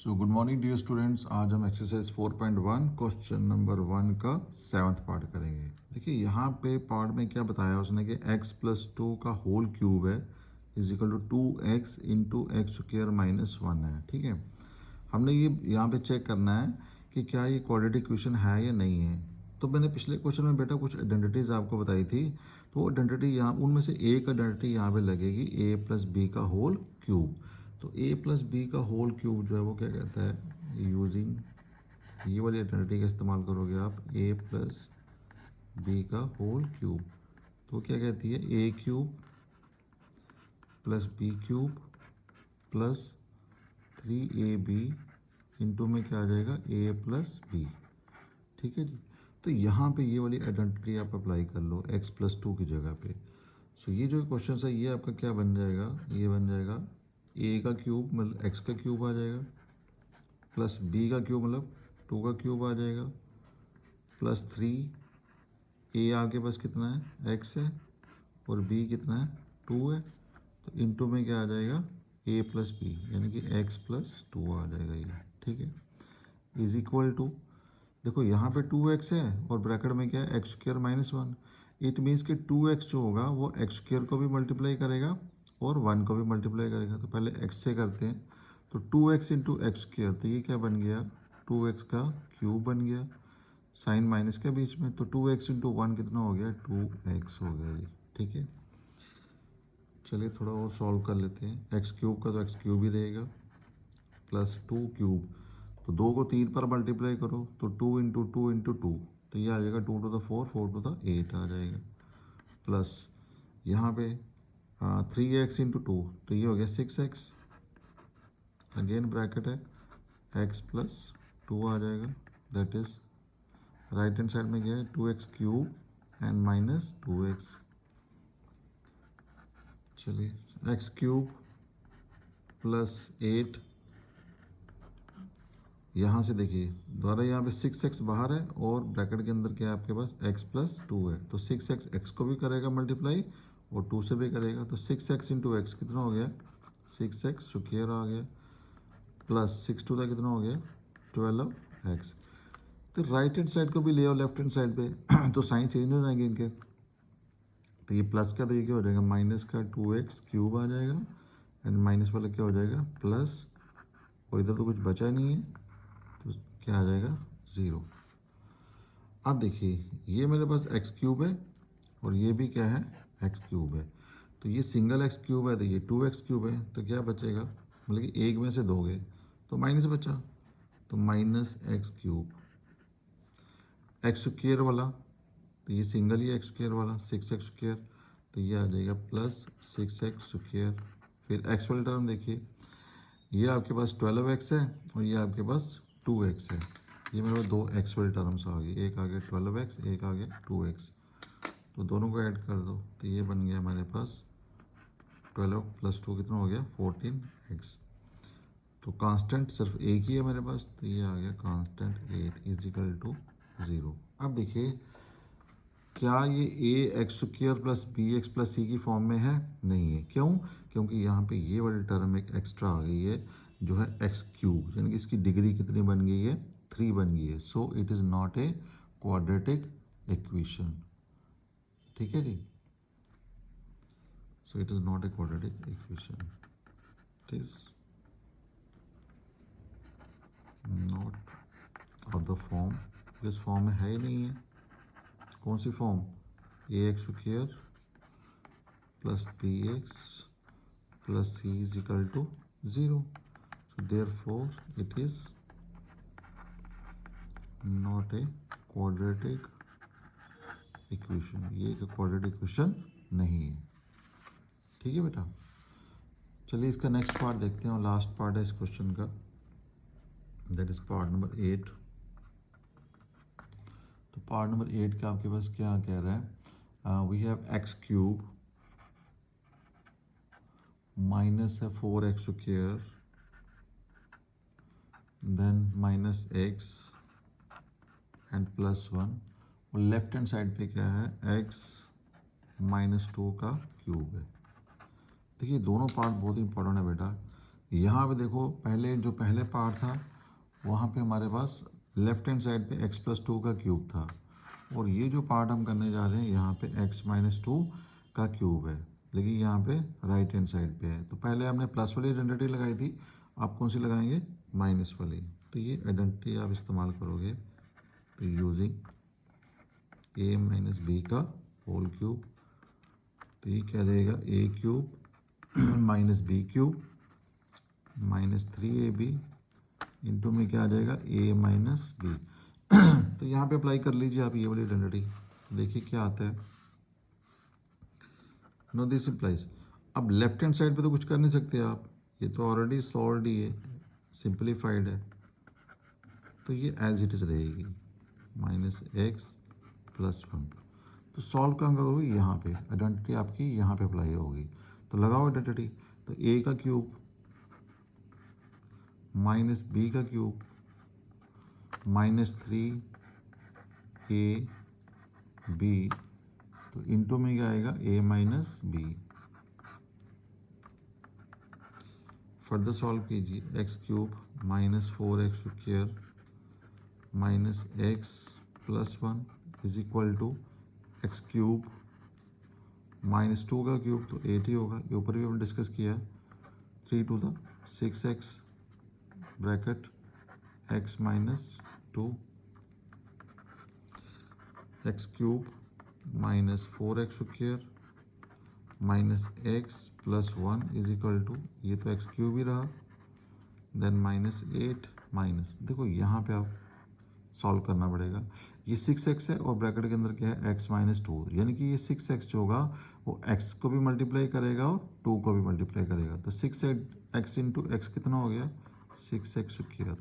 सो good morning dear students. आज हम exercise 4.1 question number 1 का 7th पार्ट करेंगे। देखिए यहाँ पे पार्ट में क्या बताया उसने कि x+2 का होल क्यूब है is equal to 2x into X square minus 1 है। ठीक है, हमने ये यहाँ पे चेक करना है कि क्या ये क्वाड्रेटिक इक्वेशन है या नहीं है। तो मैंने पिछले क्वेश्चन में बेटा कुछ आइडेंटिटीज़ आपको बताई थी, तो वो आइडेंटिटी यहाँ उनमें से एक आइडेंटिटी यहाँ पे लगेगी a+b का होल क्यूब। तो a+b का होल क्यूब जो है वो क्या कहता है, यूजिंग ये वाली आइडेंटिटी का इस्तेमाल करोगे आप a+b का होल क्यूब, तो क्या कहती है a³ + b³ + 3ab इंटू में क्या आ जाएगा a+b। ठीक है जी, तो यहाँ पे ये वाली आइडेंटिटी आप अप्लाई कर लो x+2 की जगह पे। सो ये जो क्वेश्चन है ये आपका क्या बन जाएगा, ये बन जाएगा a का क्यूब मतलब x का क्यूब आ जाएगा, प्लस b का क्यूब मतलब 2 का क्यूब आ जाएगा, प्लस 3 a आपके पास कितना है x है और b कितना है 2 है, तो इंटू में क्या आ जाएगा a+b यानी कि x+2 आ जाएगा ये। ठीक है, इज इक्वल टू देखो यहाँ पे 2x है और ब्रैकेट में क्या है x² - 1। इट मीन्स कि 2x जो होगा वो x² को भी मल्टीप्लाई करेगा और 1 को भी मल्टीप्लाई करेगा। तो पहले x से करते हैं, तो 2x इंटू x², तो ये क्या बन गया 2x का क्यूब बन गया, साइन माइनस के बीच में, तो 2x इंटू 1 कितना हो गया 2x हो गया ये। ठीक है, चलिए थोड़ा और सॉल्व कर लेते हैं। x³ का तो x³ ही रहेगा, प्लस 2³ तो 2 को 3 पर मल्टीप्लाई करो तो 2 इंटू 2 इंटू 2, तो ये आ जाएगा 2 टू द 4, 4 टू द 8 आ जाएगा, प्लस यहाँ पे 3x इंटू 2, तो ये हो गया 6x, अगेन ब्रैकेट है x+2 आ जाएगा, that is right hand side में गया है 2x³ एंड माइनस 2x। चलिए x³ प्लस 8, यहाँ से देखिए द्वारा यहाँ पे 6x बाहर है और ब्रैकेट के अंदर क्या है आपके पास x+2 है, तो 6x x को भी करेगा मल्टीप्लाई और 2 से भी करेगा, तो 6x इंटू एक्स कितना हो गया 6x स्क्वायर आ गया, प्लस 6 टू द कितना हो गया 12x। तो राइट हैंड साइड को भी ले आओ लेफ्ट हैंड साइड पे तो साइन चेंज हो जाएंगे इनके, तो ये प्लस का तो ये क्या हो जाएगा माइनस का 2x³ आ जाएगा एंड माइनस वाला क्या हो जाएगा प्लस, और इधर तो कुछ बचा नहीं है तो क्या आ जाएगा 0। अब देखिए ये मेरे पास x³ है और ये भी क्या है x³ है, तो ये सिंगल x³ है तो ये 2x³ है, तो क्या बचेगा मतलब कि एक में से दोगे तो माइनस बचा, तो -x³। x² वाला तो ये सिंगल ही x² वाला 6x², तो ये आ जाएगा प्लस 6x²। फिर x वाला टर्म देखिए, ये आपके पास 12x है और ये आपके पास 2x है, ये मेरे पास दो x वाले टर्म्स आ गए, एक आ गया 12x एक आ गया 2x, तो दोनों को ऐड कर दो तो ये बन गया हमारे पास 12 + 2 कितना हो गया 14x। तो कांस्टेंट सिर्फ एक ही है मेरे पास, तो ये आ गया कांस्टेंट 8 इज इक्वल टू 0। अब देखिए क्या ये ax² + bx + c की फॉर्म में है, नहीं है। क्यों? क्योंकि यहाँ पे ये वाली टर्म एक एक्स्ट्रा आ गई है जो है x³ यानी कि इसकी डिग्री कितनी बन गई है 3 बन गई है, so it is not a quadratic equation. ठीक है जी, so it is not a quadratic equation, it is not of the form, this form में है ही नहीं है। कौन सी form ax² + bx + c is equal to 0, so therefore it is not a quadratic equation, ये एक quadratic equation नहीं है। ठीक है बेटा, चलिए इसका नेक्स्ट पार्ट देखते हैं और लास्ट पार्ट है इस क्वेश्चन का, दैट इज पार्ट नंबर 8। तो पार्ट नंबर 8 का आपके पास क्या कह रहा है, वी हैव x³ माइनस है 4x² देन -x एंड +1, और लेफ्ट हैंड साइड पे क्या है x - 2 का क्यूब है। देखिए दोनों पार्ट बहुत इंपॉर्टेंट है बेटा, यहाँ पे देखो जो पहले पार्ट था वहाँ पे हमारे पास लेफ्ट हैंड साइड पे x+2 का क्यूब था, और ये जो पार्ट हम करने जा रहे हैं यहाँ पे x-2 का क्यूब है, लेकिन यहाँ पे राइट हैंड साइड पे है। तो पहले हमने प्लस वाली आइडेंटिटी लगाई थी, आप कौन सी लगाएंगे? माइनस वाली। तो ये आइडेंटिटी आप इस्तेमाल करोगे, तो यूजिंग a माइनस बी का होल क्यूब, तो ये क्या रहेगा? a cube minus B cube minus 3ab into में क्या आ जाएगा? a minus B. तो यहाँ पे अप्लाई कर लीजिए आप ये वाली आइडेंटिटी, देखिए क्या आता है। नो दिस इम्प्लाइज, अब लेफ्ट हैंड साइड पे तो कुछ कर नहीं सकते आप, ये तो ऑलरेडी सॉल्व ही है, सिंप्लीफाइड है, तो ये एज इट इज़ रहेगी -x+1। तो सॉल्व कहाँ करोगे? यहाँ पे आइडेंटिटी आपकी यहाँ पे अप्लाई होगी, तो लगाओ आइडेंटिटी। तो a का क्यूब माइनस बी का क्यूब माइनस 3ab, तो इंटू में क्या आएगा? a minus b. Further solve कीजिए, x cube minus 4x² minus x+1 is equal to x cube minus 2 का क्यूब, तो 8 ही होगा, ये ऊपर भी हमने डिस्कस किया। 3 to the 6x bracket x minus 2, X cube minus 4x² minus x+1 is equal to, ये तो एक्स क्यूब ही रहा, देन -8 माइनस, देखो यहाँ पे आप सॉल्व करना पड़ेगा। ये 6x है और ब्रैकेट के अंदर क्या है? x-2, यानी कि ये 6x जो होगा वो x को भी मल्टीप्लाई करेगा और 2 को भी मल्टीप्लाई करेगा, तो 6x इंटू एक्स कितना हो गया? 6x²।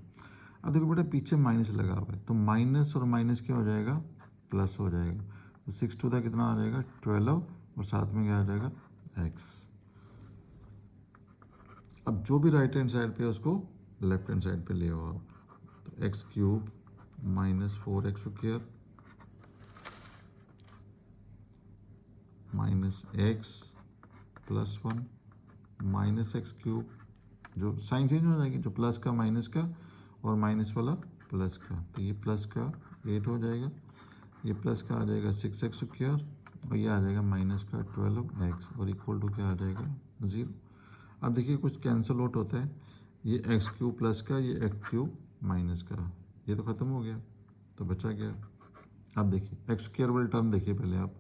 अब देखो बेटा पीछे माइनस लगा हुआ है, तो माइनस और माइनस क्या हो जाएगा? प्लस हो जाएगा, तो 6 टू द कितना आ जाएगा? 12, और साथ में क्या आ जाएगा? x। अब जो भी राइट हैंड साइड पे है उसको लेफ्ट हैंड साइड पे ले आओ आप, तो x cube minus 4x² minus x+1 minus x cube, जो साइन चेंज हो जाएगी, जो प्लस का माइनस का और माइनस वाला प्लस का, तो ये प्लस का 8 हो जाएगा, ये प्लस का आ जाएगा 6x², और ये आ जाएगा माइनस का 12x, और इक्वल टू क्या आ जाएगा? 0। अब देखिए कुछ कैंसिल आउट होता है, ये एक्स क्यूब प्लस का, ये एक्स क्यूब माइनस का, ये तो ख़त्म हो गया, तो बचा गया। अब देखिए x² वाली टर्म देखिए पहले आप,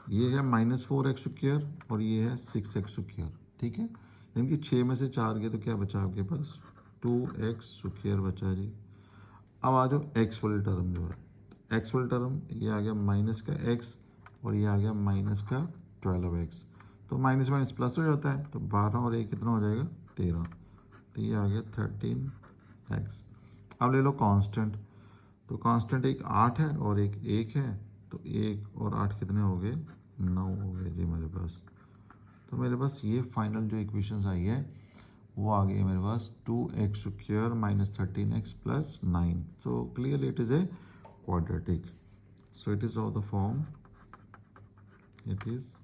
ये है -4x² और ये है 6x², ठीक है, यानी कि 6 में से 4 गए तो क्या बचा आपके पास? 2x² बचा जी। अब आ जाओ x वाली टर्म जो है, x वाली टर्म ये आ गया माइनस का x और ये आ गया माइनस का 12x, तो माइनस माइनस प्लस हो जाता है, तो 12 और 1 कितना हो जाएगा? 13, तो ये आ गया 13x। अब ले लो कांस्टेंट, तो कांस्टेंट एक 8 है और एक 1 है, तो 1 और 8 कितने हो गए? 9 हो गए जी मेरे पास। तो मेरे पास ये फाइनल जो इक्वेशंस आई है वो आ गई है मेरे पास 2x² minus 13x plus 9। So clearly it is a quadratic, so it is of the form, it is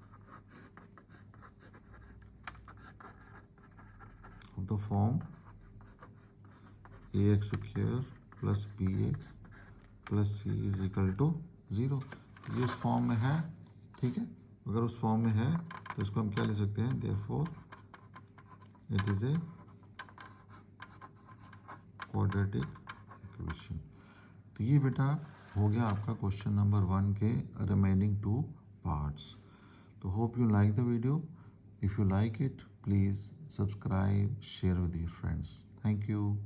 of the form ax² plus bx plus c is equal to 0। ये उस form में है, ठीक है, अगर उस फॉर्म में है तो इसको हम क्या ले सकते हैं? therefore it is a quadratic equation। तो ये बेटा हो गया आपका क्वेश्चन नंबर 1 के रिमेनिंग 2 पार्ट्स। तो hope you like the video, if you like it please subscribe, share with your friends. Thank you.